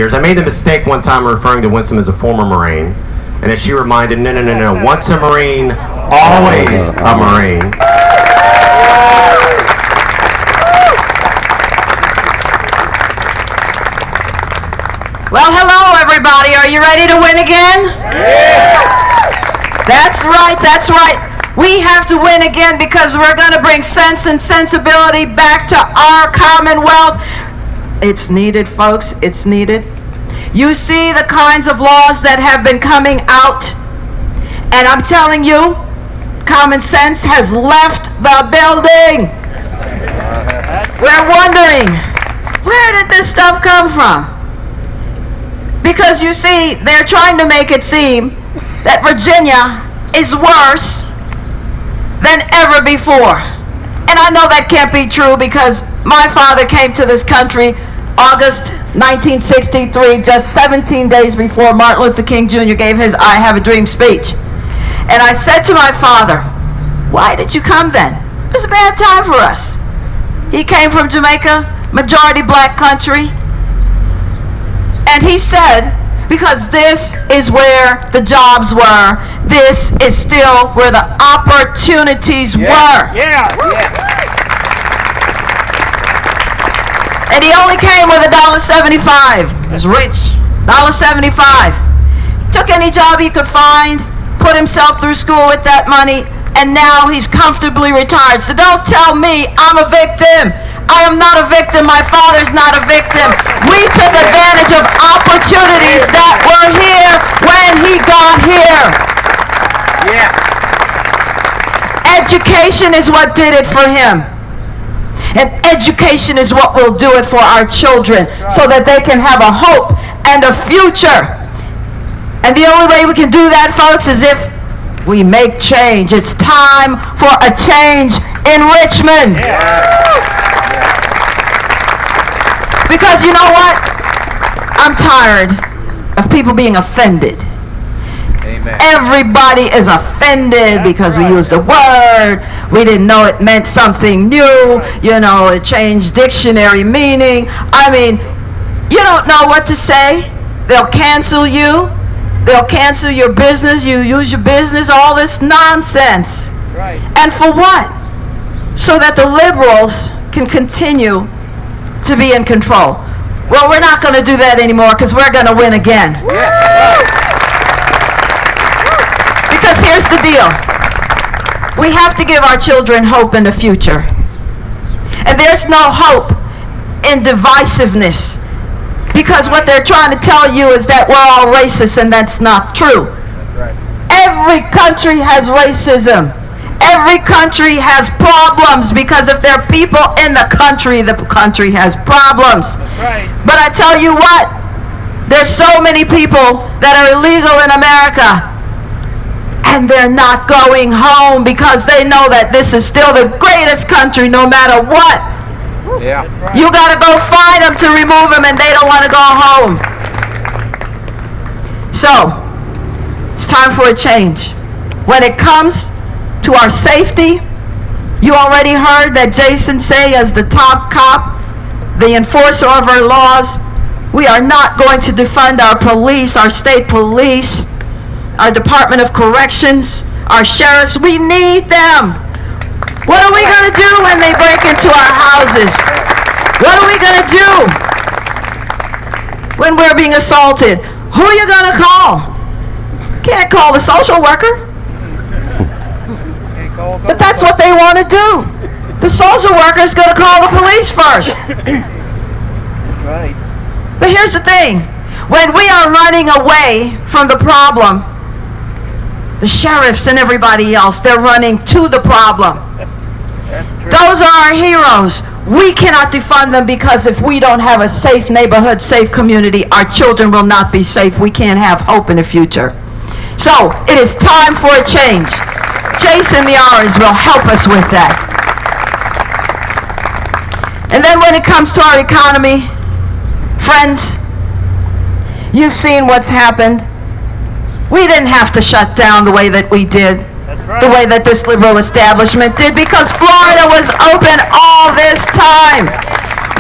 Sears. I made the mistake one time referring to Winsome as a former Marine, and as she reminded, no, once a Marine, always a Marine. Well, hello everybody. Are you ready to win again? Yeah. That's right. We have to win again because we're going to bring sense and sensibility back to our Commonwealth. It's needed, folks. It's needed. You see the kinds of laws that have been coming out, and I'm telling you, common sense has left the building. We're wondering, where did this stuff come from? Because you see, they're trying to make it seem that Virginia is worse than ever before. And I know that can't be true because my father came to this country August 1963, just 17 days before Martin Luther King Jr. gave his I Have a Dream speech. And I said to my father, why did you come then? It was a bad time for us. He came from Jamaica, majority black country. And he said, because this is where the jobs were, this is still where the opportunities were. Yeah. And he only came with $1.75. He was rich. $1.75. Took any job he could find, put himself through school with that money, and now he's comfortably retired. So don't tell me I'm a victim. I am not a victim. My father's not a victim. We took advantage of opportunities that were here when he got here. Yeah. Education is what did it for him. And education is what will do it for our children so that they can have a hope and a future. And the only way we can do that, folks, is if we make change. It's time for a change in Richmond. Because you know what? I'm tired of people being offended. Amen. Everybody is offended because we used a word. We didn't know it meant something new. You know, it changed dictionary meaning. I mean, you don't know what to say. They'll cancel you. They'll cancel your business. You use your business. All this nonsense. Right. And for what? So that the liberals can continue to be in control. Well, we're not going to do that anymore because we're going to win again. Because here's the deal. We have to give our children hope in the future. And there's no hope in divisiveness. Because what they're trying to tell you is that we're all racist, and that's not true. Right. Every country has racism. Every country has problems because if there are people in the country has problems. Right. But I tell you what, there's so many people that are illegal in America and they're not going home because they know that this is still the greatest country no matter what. Yeah. You gotta go find them to remove them and they don't want to go home. So, it's time for a change. When it comes to our safety, you already heard that Jason say as the top cop, the enforcer of our laws, we are not going to defund our police, our state police, our Department of Corrections, our sheriffs. We need them. What are we going to do when they break into our houses? What are we going to do when we're being assaulted? Who are you going to call? Can't call the social worker. But that's what they want to do. The social worker is going to call the police first. Right. But here's the thing. When we are running away from the problem, the sheriffs and everybody else, they're running to the problem. That's true. Those are our heroes. We cannot defund them because if we don't have a safe neighborhood, safe community, our children will not be safe. We can't have hope in the future. So, it is time for a change. Jason Miyares will help us with that. And then when it comes to our economy, friends, you've seen what's happened. We didn't have to shut down the way that we did, the way that this liberal establishment did, because Florida was open all this time.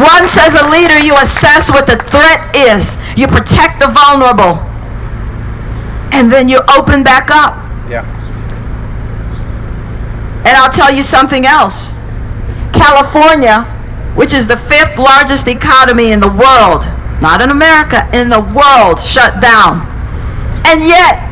Once as a leader, you assess what the threat is. You protect the vulnerable. And then you open back up. Yeah. And I'll tell you something else. California, which is the 5th largest economy in the world, not in America, in the world, shut down. And yet,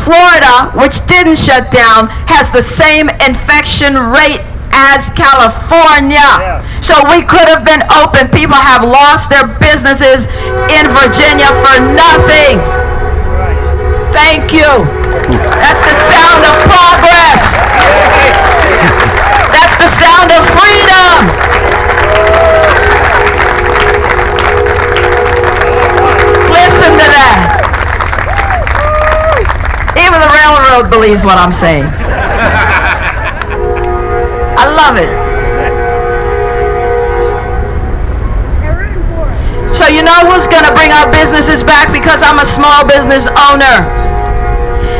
Florida, which didn't shut down, has the same infection rate as California. Yeah. So we could have been open. People have lost their businesses in Virginia for nothing. Thank you. That's the sound of progress. That's the sound of freedom. Listen to that. Even the railroad believes what I'm saying. I love it. So you know who's going to bring our businesses back? Because I'm a small business owner.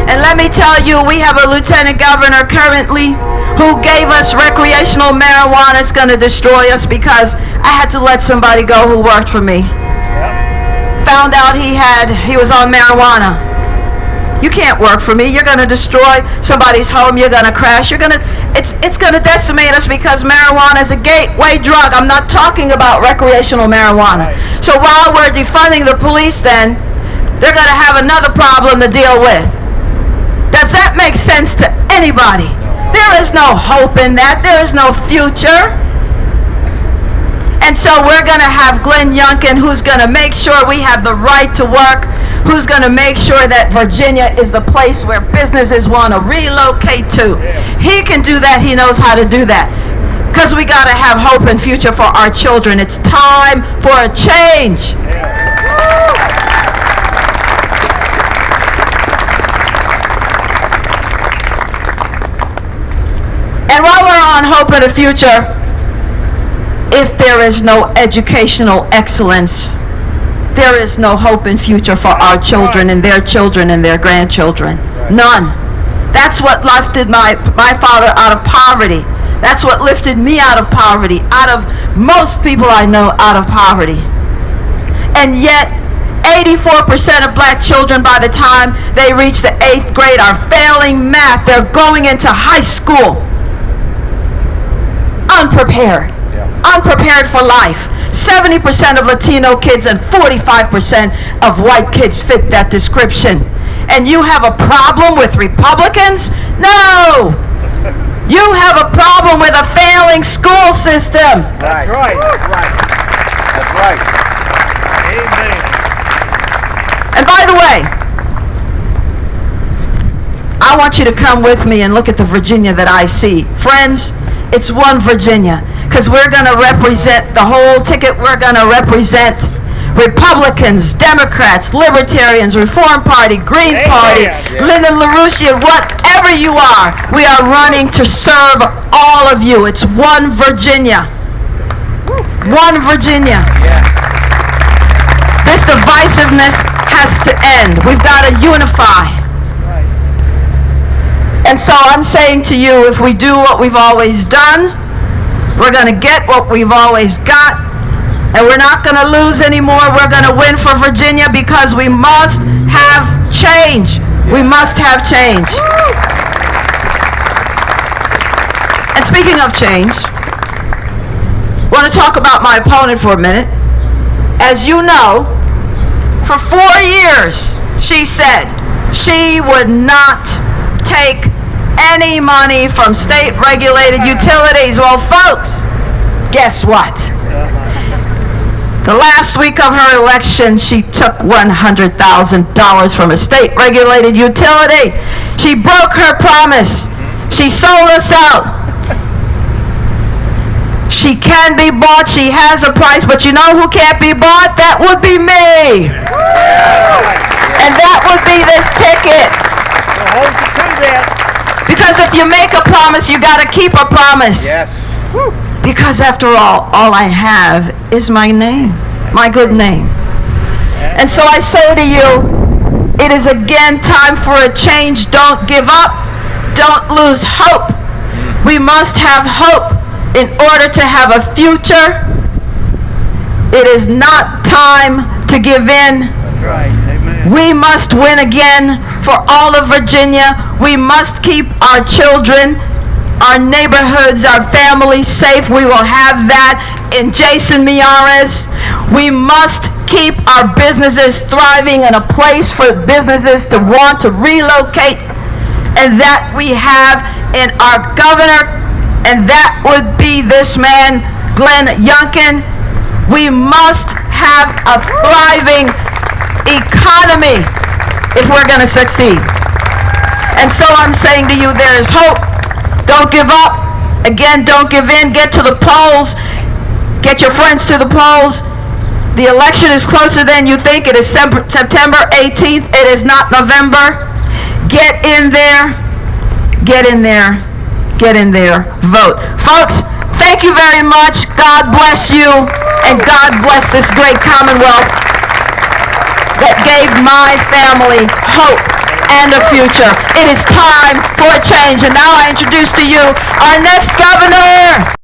And let me tell you, we have a lieutenant governor currently who gave us recreational marijuana. It's going to destroy us because I had to let somebody go who worked for me. Found out he was on marijuana. You can't work for me. You're going to destroy somebody's home. You're going to crash. It's going to decimate us because marijuana is a gateway drug. I'm not talking about recreational marijuana. Right. So while we're defunding the police, then they're going to have another problem to deal with. Does that make sense to anybody? There is no hope in that. There is no future. And so we're going to have Glenn Youngkin, who's going to make sure we have the right to work, who's going to make sure that Virginia is the place where businesses want to relocate to. He can do that. He knows how to do that. Because we got to have hope and future for our children. It's time for a change. And while we're on hope and a future, if there is no educational excellence, there is no hope and future for our children and their grandchildren. None. That's what lifted my father out of poverty. That's what lifted me out of poverty, out of most people I know out of poverty. And yet, 84% of black children by the time they reach the 8th grade are failing math. They're going into high school unprepared. Unprepared for life. 70% of Latino kids and 45% of white kids fit that description. And you have a problem with Republicans? No! You have a problem with a failing school system. Right. Right. Right. That's right. Amen. And by the way, I want you to come with me and look at the Virginia that I see. Friends, it's one Virginia. Because we're going to represent the whole ticket. We're going to represent Republicans, Democrats, Libertarians, Reform Party, Green Party, Lyndon LaRouche, whatever you are. We are running to serve all of you. It's one Virginia. One Virginia. This divisiveness has to end. We've got to unify. And so I'm saying to you, if we do what we've always done, we're going to get what we've always got, and we're not going to lose anymore. We're going to win for Virginia because we must have change. We must have change. And speaking of change, I want to talk about my opponent for a minute. As you know, for 4 years, she said she would not take any money from state-regulated utilities. Well, folks, guess what? The last week of her election, she took $100,000 from a state-regulated utility. She broke her promise. She sold us out. She can be bought. She has a price, but you know who can't be bought? That would be me. And that would be this ticket. Because if you make a promise, you got to keep a promise. Yes. Because after all I have is my name, my good name. And so I say to you, it is again time for a change. Don't give up. Don't lose hope. We must have hope in order to have a future. It is not time to give in. That's right. Amen. We must win again for all of Virginia. We must keep our children, our neighborhoods, our families safe. We will have that in Jason Miyares. We must keep our businesses thriving and a place for businesses to want to relocate. And that we have in our governor, and that would be this man, Glenn Youngkin. We must have a thriving economy if we're going to succeed. And so I'm saying to you, there is hope. Don't give up. Again, don't give in. Get to the polls. Get your friends to the polls. The election is closer than you think. It is September 18th. It is not November. Get in there. Get in there. Get in there. Vote. Folks, thank you very much. God bless you. And God bless this great Commonwealth that gave my family hope and a future. It is time for a change. And now I introduce to you our next governor.